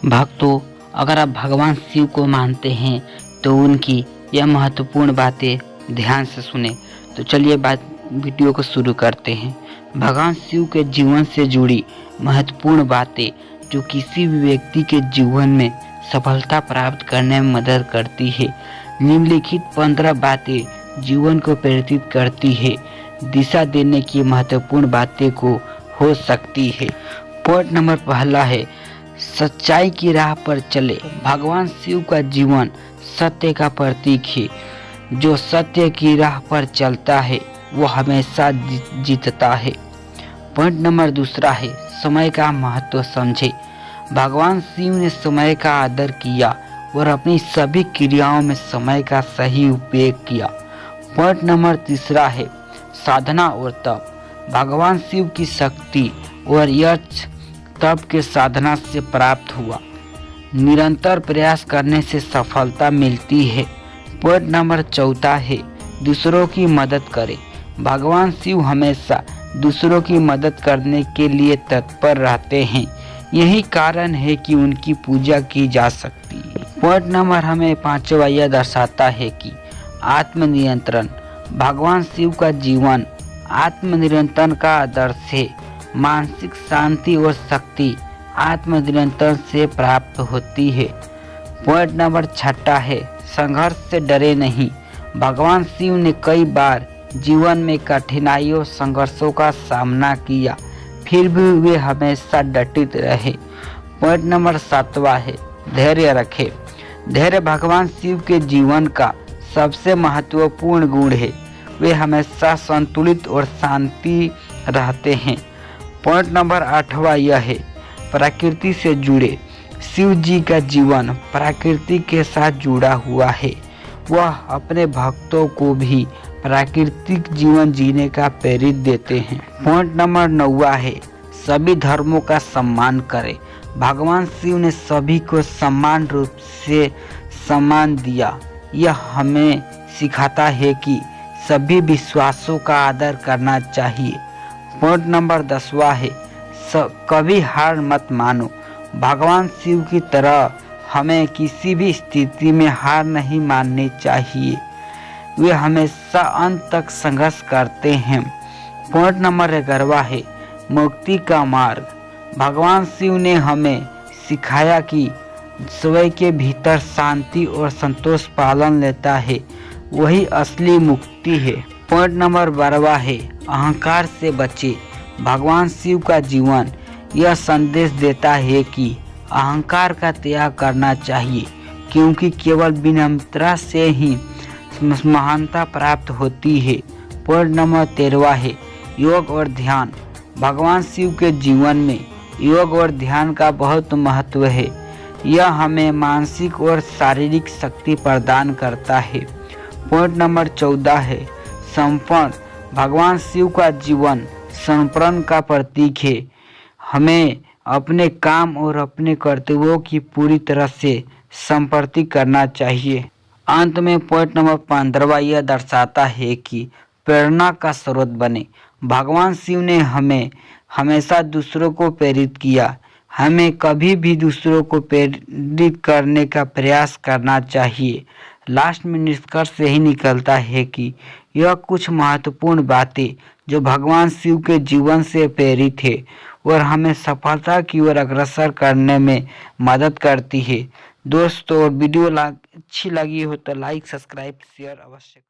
भक्तों, अगर आप भगवान शिव को मानते हैं तो उनकी यह महत्वपूर्ण बातें ध्यान से सुने। तो चलिए वीडियो को शुरू करते हैं। भगवान शिव के जीवन से जुड़ी महत्वपूर्ण बातें जो किसी भी व्यक्ति के जीवन में सफलता प्राप्त करने में मदद करती है। निम्नलिखित 15 बातें जीवन को प्रेरित करती है, दिशा देने की महत्वपूर्ण बातें को हो सकती है। पॉइंट नंबर पहला है, सच्चाई की राह पर चले। भगवान शिव का जीवन सत्य का प्रतीक है। जो सत्य की राह पर चलता है वो हमेशा जीतता है। पॉइंट नंबर दूसरा है, समय का महत्व समझे। भगवान शिव ने समय का आदर किया और अपनी सभी क्रियाओं में समय का सही उपयोग किया। पॉइंट नंबर तीसरा है, साधना और तप। भगवान शिव की शक्ति और यश तप के साधना से प्राप्त हुआ। निरंतर प्रयास करने से सफलता मिलती है। पॉइंट नंबर चौथा है, दूसरों की मदद करें। भगवान शिव हमेशा दूसरों की मदद करने के लिए तत्पर रहते हैं। यही कारण है कि उनकी पूजा की जा सकती है। पॉइंट नंबर हमें पांचवा यह दर्शाता है कि आत्मनियंत्रण। भगवान शिव का जीवन आत्मनियंत्रण का आदर्श है। मानसिक शांति और शक्ति आत्मनियंत्रण से प्राप्त होती है। पॉइंट नंबर छठा है, संघर्ष से डरे नहीं। भगवान शिव ने कई बार जीवन में कठिनाइयों संघर्षों का सामना किया, फिर भी वे हमेशा डटे रहे। पॉइंट नंबर सातवां है, धैर्य रखे। धैर्य भगवान शिव के जीवन का सबसे महत्वपूर्ण गुण है। वे हमेशा संतुलित और शांति रहते हैं। पॉइंट नंबर आठवां यह है, प्रकृति से जुड़े। शिव जी का जीवन प्रकृति के साथ जुड़ा हुआ है। वह अपने भक्तों को भी प्राकृतिक जीवन जीने का प्रेरित देते हैं। पॉइंट नंबर 9 है, सभी धर्मों का सम्मान करें। भगवान शिव ने सभी को समान रूप से सम्मान दिया। यह हमें सिखाता है कि सभी विश्वासों का आदर करना चाहिए। पॉइंट नंबर 10 है, कभी हार मत मानो। भगवान शिव की तरह हमें किसी भी स्थिति में हार नहीं माननी चाहिए। वे हमेशा अंत तक संघर्ष करते हैं। पॉइंट नंबर 11 है, मुक्ति का मार्ग। भगवान शिव ने हमें सिखाया कि स्वयं के भीतर शांति और संतोष पालन लेता है, वही असली मुक्ति है। पॉइंट नंबर 12 है, अहंकार से बचे। भगवान शिव का जीवन यह संदेश देता है कि अहंकार का त्याग करना चाहिए, क्योंकि केवल विनम्रता से ही महानता प्राप्त होती है। पॉइंट नंबर 13 है, योग और ध्यान। भगवान शिव के जीवन में योग और ध्यान का बहुत महत्व है। यह हमें मानसिक और शारीरिक शक्ति प्रदान करता है। पॉइंट नंबर 14 है, समर्पण। भगवान शिव का जीवन समर्पण का प्रतीक है। हमें अपने काम और अपने कर्तव्यों की पूरी तरह से समर्पित करना चाहिए। अंत में पॉइंट नंबर 15 यह दर्शाता है कि प्रेरणा का स्रोत बने। भगवान शिव ने हमें हमेशा दूसरों को प्रेरित किया। हमें कभी भी दूसरों को प्रेरित करने का प्रयास करना चाहिए। लास्ट में निष्कर्ष यही निकलता है कि यह कुछ महत्वपूर्ण बातें जो भगवान शिव के जीवन से प्रेरित है और हमें सफलता की ओर अग्रसर करने में मदद करती है। दोस्तों, वीडियो अच्छी लगी हो तो लाइक, सब्सक्राइब, शेयर अवश्य करें।